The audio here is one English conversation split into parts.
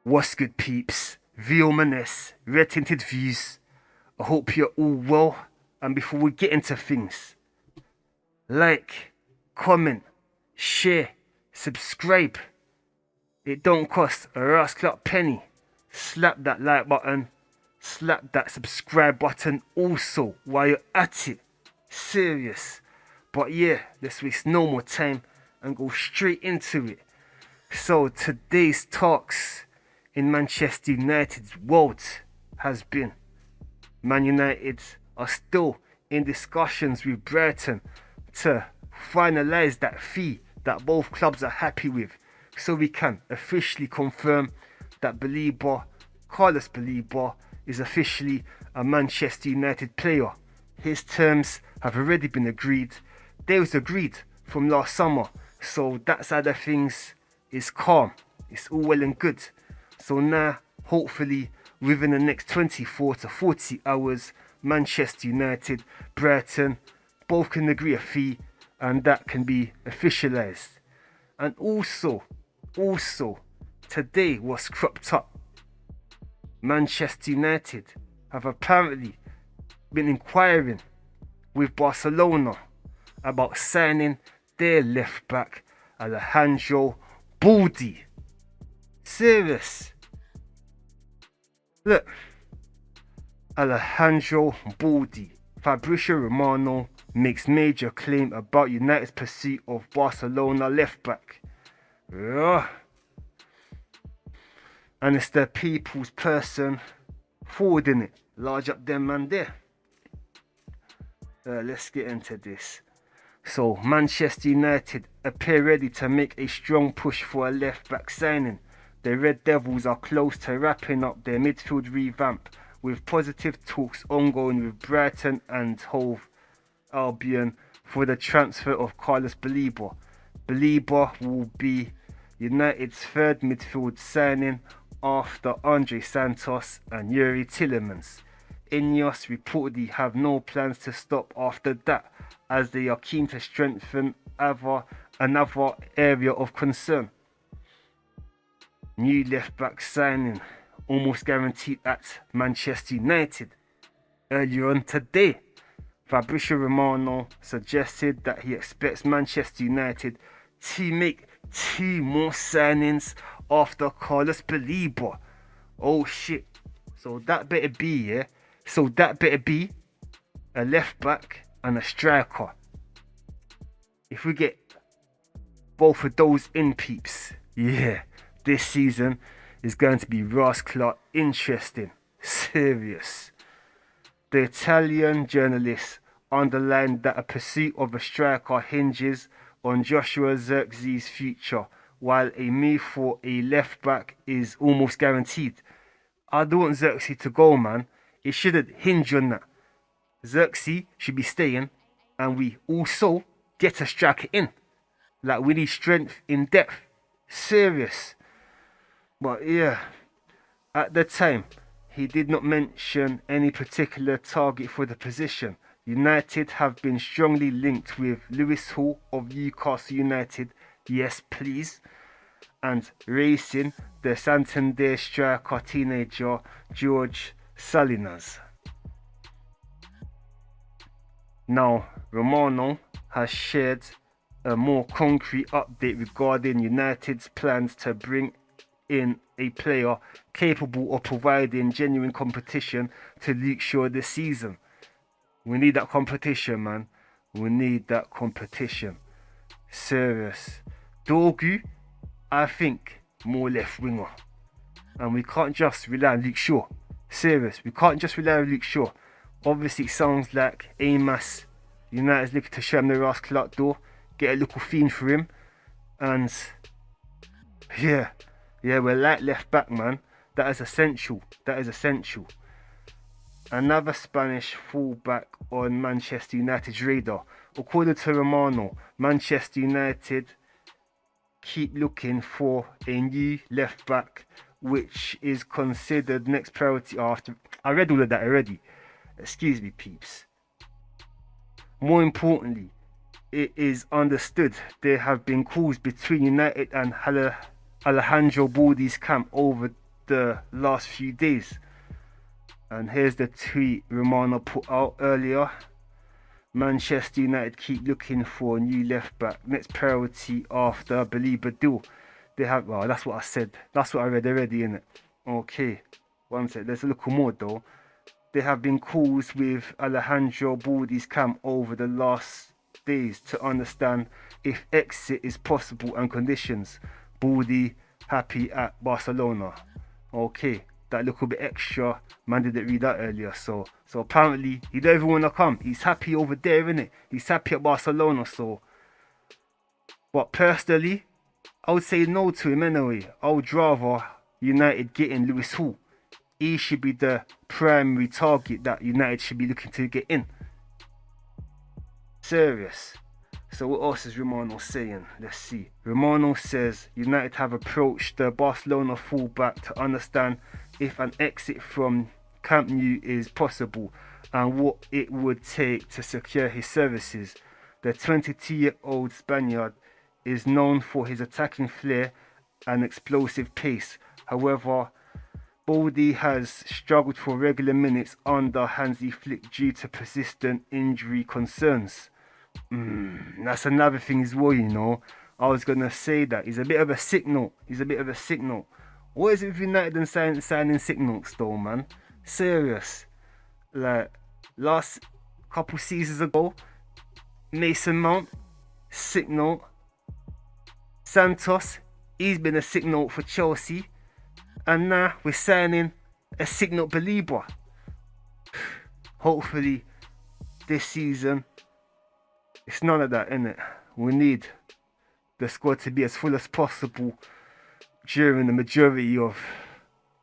What's good, peeps? V.Omen S, Red Tinted Views. I hope you're all well. And before we get into things, like, comment, share, subscribe. It don't cost a rascal penny. Slap that like button, slap that subscribe button also while you're at it. Serious. But yeah, let's waste no more time and go straight into it. So today's talks in Manchester United's world has been Man United are still in discussions with Brighton to finalise that fee that both clubs are happy with, so we can officially confirm that Carlos Baleba is officially a Manchester United player. His terms have already been agreed. They was agreed from last summer, so that side of things is calm. It's all well and good. So now, hopefully, within the next 24 to 40 hours, Manchester United, Brighton, both can agree a fee and that can be officialised. And also, today was cropped up. Manchester United have apparently been inquiring with Barcelona about signing their left back, Alejandro Balde. Serious. Look, Alejandro Balde. Fabrizio Romano makes major claim about United's pursuit of Barcelona left back. And it's the people's person forwarding it. Large up them man there. Let's get into this. So Manchester United appear ready to make a strong push for a left back signing. The Red Devils are close to wrapping up their midfield revamp, with positive talks ongoing with Brighton and Hove Albion for the transfer of Carlos Baleba. Baleba will be United's third midfield signing after Andre Santos and Yuri Tillemans. Ineos reportedly have no plans to stop after that, as they are keen to strengthen another area of concern. New left back signing almost guaranteed at Manchester United. Earlier on today, Fabrizio Romano suggested that he expects Manchester United to make 2 more signings after Carlos Baleba. Oh shit. So that better be a left back and a striker. If we get both of those in, peeps, yeah, this season is going to be rascal interesting. Serious. The Italian journalist underlined that a pursuit of a striker hinges on Joshua Zirkzee's future, while a move for a left back is almost guaranteed. I don't want Zirkzee to go, man. It shouldn't hinge on that. Zirkzee should be staying, and we also get a striker in. Like, we need strength in depth. Serious. But yeah, at the time, he did not mention any particular target for the position. United have been strongly linked with Lewis Hall of Newcastle United, yes please, and racing the Santander striker teenager George Salinas. Now, Romano has shared a more concrete update regarding United's plans to bring in a player capable of providing genuine competition to Luke Shaw this season. We need that competition, man. We need that competition. Serious. Dorgu, I think, more left winger. And we can't just rely on Luke Shaw. Serious. We can't just rely on Luke Shaw. Obviously, it sounds like A.D.Media. United's looking to show him the rascal out door. Get a little fiend for him. And yeah, we're light left back, man. That is essential. Another Spanish fullback on Manchester United's radar. According to Romano, Manchester United keep looking for a new left back, which is considered next priority after. I read all of that already. Excuse me, peeps. More importantly, it is understood there have been calls between United and Alejandro Balde's camp over the last few days. And here's the tweet Romano put out earlier. Manchester United keep looking for a new left back. Next priority after BALEBA deal. They have, well, that's what I said. That's what I read already, innit? Okay, one sec. There's a little more though. There have been calls with Alejandro Balde's camp over the last days to understand if exit is possible and conditions. Balde happy at Barcelona. Okay, that little bit extra, man didn't read that earlier, so apparently he don't even want to come. He's happy over there, innit? He's happy at Barcelona, so. But personally, I would say no to him anyway. I would rather United get in Lewis Hall. He should be the primary target that United should be looking to get in. Serious. So what else is Romano saying? Let's see. Romano says United have approached the Barcelona fullback to understand if an exit from Camp Nou is possible and what it would take to secure his services. The 22-year-old Spaniard is known for his attacking flair and explosive pace. However, Balde has struggled for regular minutes under Hansi Flick due to persistent injury concerns. That's another thing as well, you know. I was going to say that. He's a bit of a signal. What is it with United and signing signals though, man? Serious. Like, last couple seasons ago, Mason Mount, signal. Santos, he's been a signal for Chelsea. And now we're signing a signal BALEBA. Hopefully, this season, it's none of that, innit? We need the squad to be as full as possible during the majority of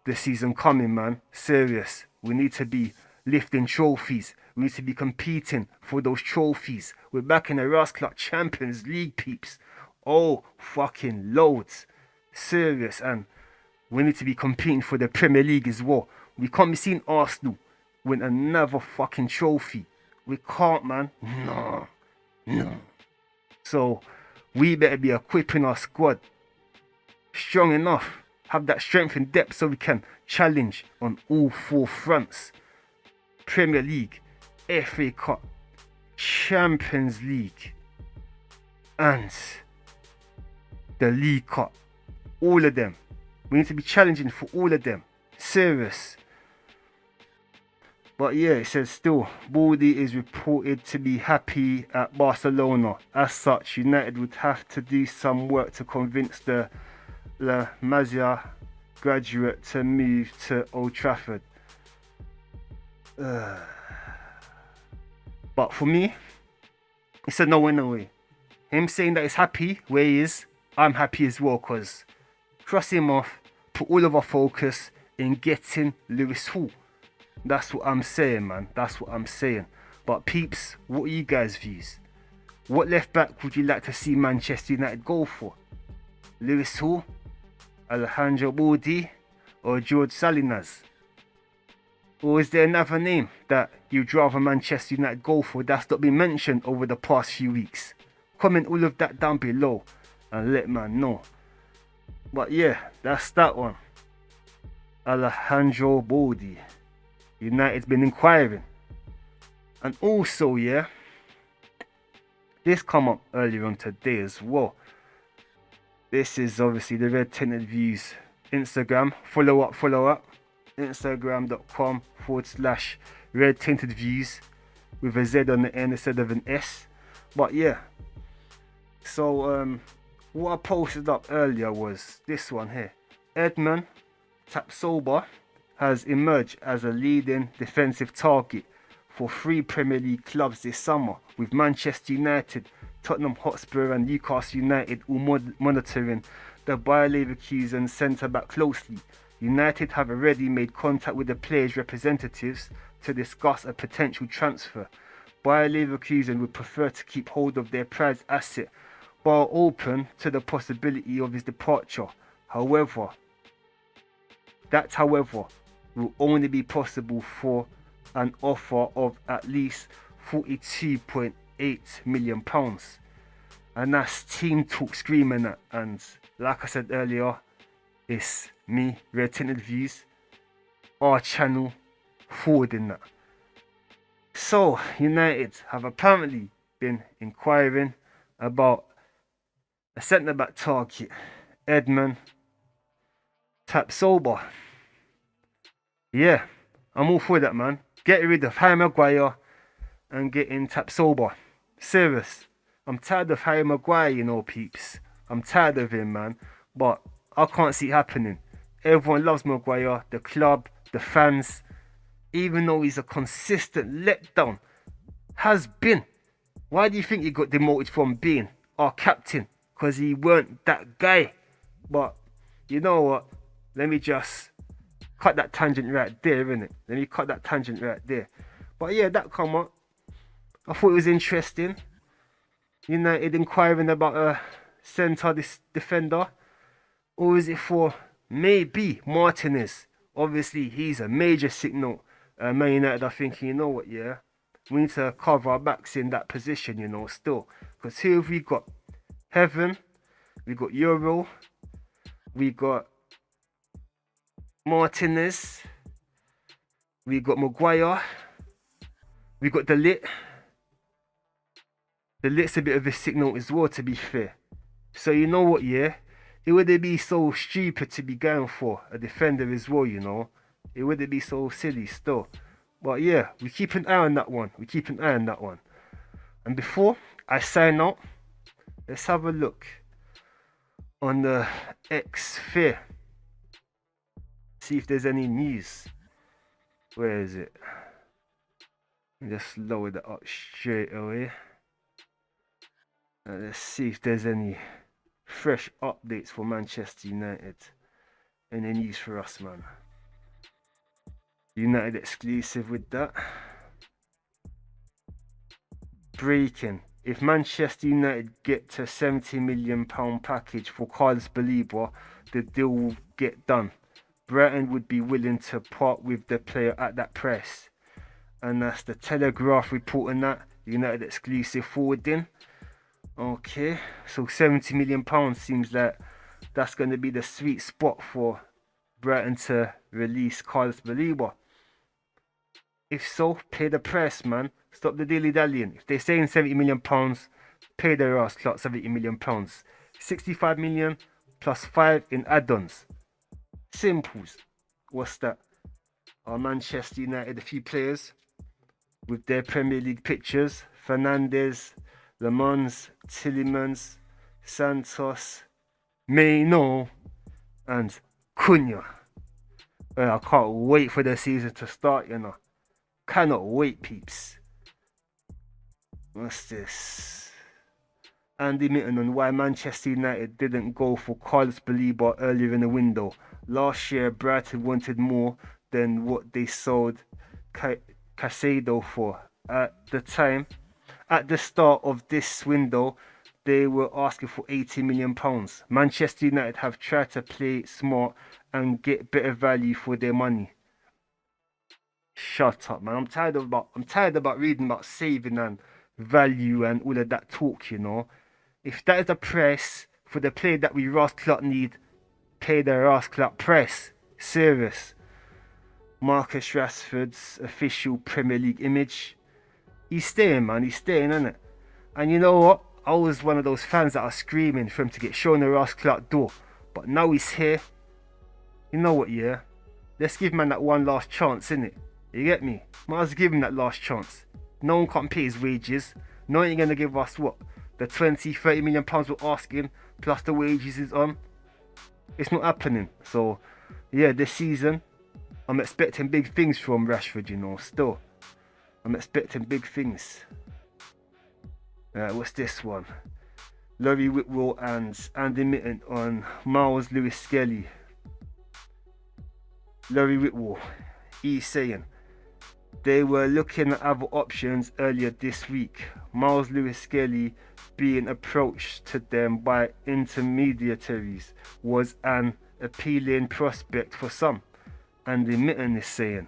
the season coming, man. Serious. We need to be lifting trophies. We need to be competing for those trophies. We're back in the Rasclot Champions League, peeps. Oh, fucking loads. Serious. And we need to be competing for the Premier League as well. We can't be seeing Arsenal win another fucking trophy. We can't, man. No. So, we better be equipping our squad strong enough. Have that strength and depth so we can challenge on all four fronts. Premier League, FA Cup, Champions League, and the League Cup. All of them. We need to be challenging for all of them. Serious. But yeah, it says still, Balde is reported to be happy at Barcelona. As such, United would have to do some work to convince the La Masia graduate to move to Old Trafford. But for me, it's a no anyway. Him saying that he's happy where he is, I'm happy as well, because cross him off, put all of our focus in getting Lewis Hall. That's what I'm saying, man. That's what I'm saying. But peeps, what are you guys' views? What left back would you like to see Manchester United go for? Lewis Hall, Alejandro Balde, or George Salinas? Or is there another name that you'd rather Manchester United go for that's not been mentioned over the past few weeks? Comment all of that down below and let man know. But yeah, that's that one. Alejandro Balde. United's been inquiring. And also, yeah, this come up earlier on today as well. This is obviously the Red Tinted Views Instagram. Follow up. Instagram.com/Red Tinted Views with a Z on the end instead of an S. But yeah. So what I posted up earlier was this one here. Edmund Tapsoba has emerged as a leading defensive target for 3 Premier League clubs this summer, with Manchester United, Tottenham Hotspur and Newcastle United all monitoring the Bayer Leverkusen centre-back closely. United have already made contact with the players' representatives to discuss a potential transfer. Bayer Leverkusen would prefer to keep hold of their prized asset, but are open to the possibility of his departure. However, will only be possible for an offer of at least £42.8 million. And that's team talk screaming that. And like I said earlier, It's me, Red Tinted Views, our channel, forwarding that. So, United have apparently been inquiring about a centre-back target, Edmund Tapsoba. Yeah, I'm all for that, man. Get rid of Harry Maguire and get in Tapsoba. Serious. I'm tired of Harry Maguire, you know, peeps. I'm tired of him, man. But I can't see it happening. Everyone loves Maguire, the club, the fans. Even though he's a consistent letdown. Has been. Why do you think he got demoted from being our captain? Because he weren't that guy. But you know what? Let me just cut that tangent right there, innit? Let me cut that tangent right there. But yeah, that come up. I thought it was interesting. United inquiring about a centre defender. Or is it for maybe Martinez? Obviously, he's a major signal. Man United are thinking, you know what, yeah? We need to cover our backs in that position, you know, still. Because here we got Heaven, we got Euro, we got Martinez, we got Maguire, we got De Ligt. De Ligt's a bit of a signal as well, to be fair. So you know what, yeah? It wouldn't be so stupid to be going for a defender as well, you know. It wouldn't be so silly still. But yeah, we keep an eye on that one. We keep an eye on that one. And before I sign out, let's have a look on the X sphere. See if there's any news. Where is it? Just lower that up straight away. Let's see if there's any fresh updates for Manchester United. Any news for us, man. United exclusive with that. Breaking. If Manchester United get to £70 million package for Carlos Baleba, the deal will get done. Brighton would be willing to part with the player at that price. And that's the Telegraph reporting that. United exclusive forwarding. Okay, so £70 million seems like that's going to be the sweet spot for Brighton to release Carlos Baleba. If so, pay the price, man. Stop the dilly-dallying. If they're saying £70 million, pay their ass clock £70 million. 65 million plus 5 in add-ons. Simples. What's that? Our Manchester United, a few players with their Premier League pictures. Fernandes, Lemons, Tillemans, Santos, Mayno, and Cunha. I can't wait for the season to start, you know. Cannot wait, peeps. What's this? A.D.Media on why Manchester United didn't go for Carlos Baleba earlier in the window. Last year, Brighton wanted more than what they sold Caicedo for. At the start of this window, they were asking for £80 million. Manchester United have tried to play smart and get better value for their money. Shut up, man. I'm tired about reading about saving and value and all of that talk, you know. If that is the price for the player that we Ross Clark need, pay the Ross Clark price. Serious. Marcus Rashford's official Premier League image. He's staying, man. He's staying, innit? And you know what? I was one of those fans that are screaming for him to get shown the Ross Clark door. But now he's here. You know what, yeah? Let's give man that one last chance, innit? You get me? Might as well give him that last chance. No one can't pay his wages. No one ain't gonna give us what? The 20, 30 million pounds we're asking, plus the wages is on. It's not happening. So, yeah, this season, I'm expecting big things from Rashford, you know, still. I'm expecting big things. What's this one? Laurie Whitwell and A.D.Media on Miles Lewis Skelly. Laurie Whitwell, he's saying they were looking at other options earlier this week. Miles Lewis Skelly being approached to them by intermediaries was an appealing prospect for some. And A.D.Media is saying,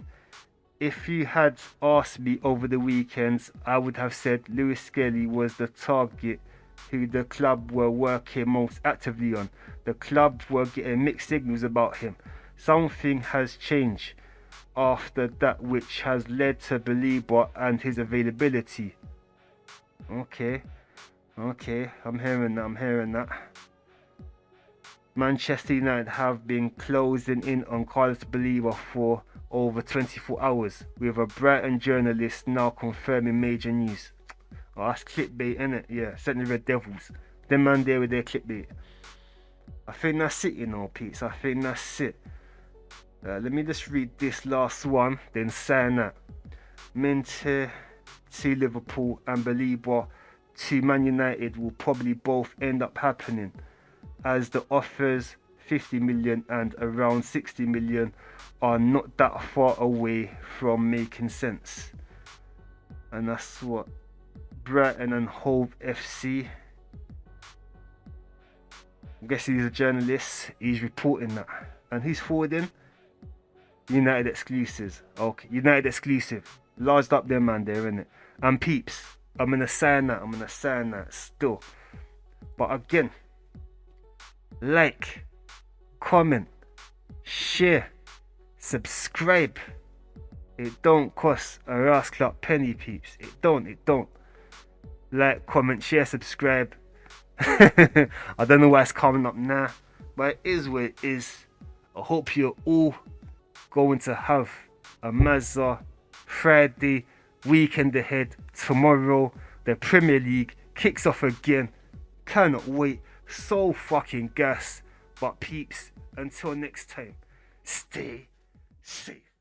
if you had asked me over the weekends, I would have said Lewis Skelly was the target who the club were working most actively on. The club were getting mixed signals about him. Something has changed after that, which has led to Baleba and his availability. Okay, I'm hearing that. Manchester United have been closing in on Carlos Baleba for over 24 hours, with a Brighton journalist now confirming major news. Oh, that's clickbait, innit? Yeah, certainly Red Devils. Them man there with their clickbait. I think that's it, you know, Pete. I think that's it. Let me just read this last one, then sign that. Mente to Liverpool and Baleba to Man United will probably both end up happening, as the offers 50 million and around 60 million are not that far away from making sense. And that's what Brighton and Hove FC. I guess he's a journalist. He's reporting that, and he's forwarding United exclusives. Okay, United exclusive. Larged up there, man, there, innit? And peeps, I'm gonna sign that still. But again, like, comment, share, subscribe. It don't cost a rascal penny, peeps. It don't. Like, comment, share, subscribe. I don't know why it's coming up now, but it is what it is. I hope you're all going to have a Mazza Friday weekend ahead. Tomorrow the Premier League kicks off again. Cannot wait. So fucking gas. But peeps, until next time, stay safe.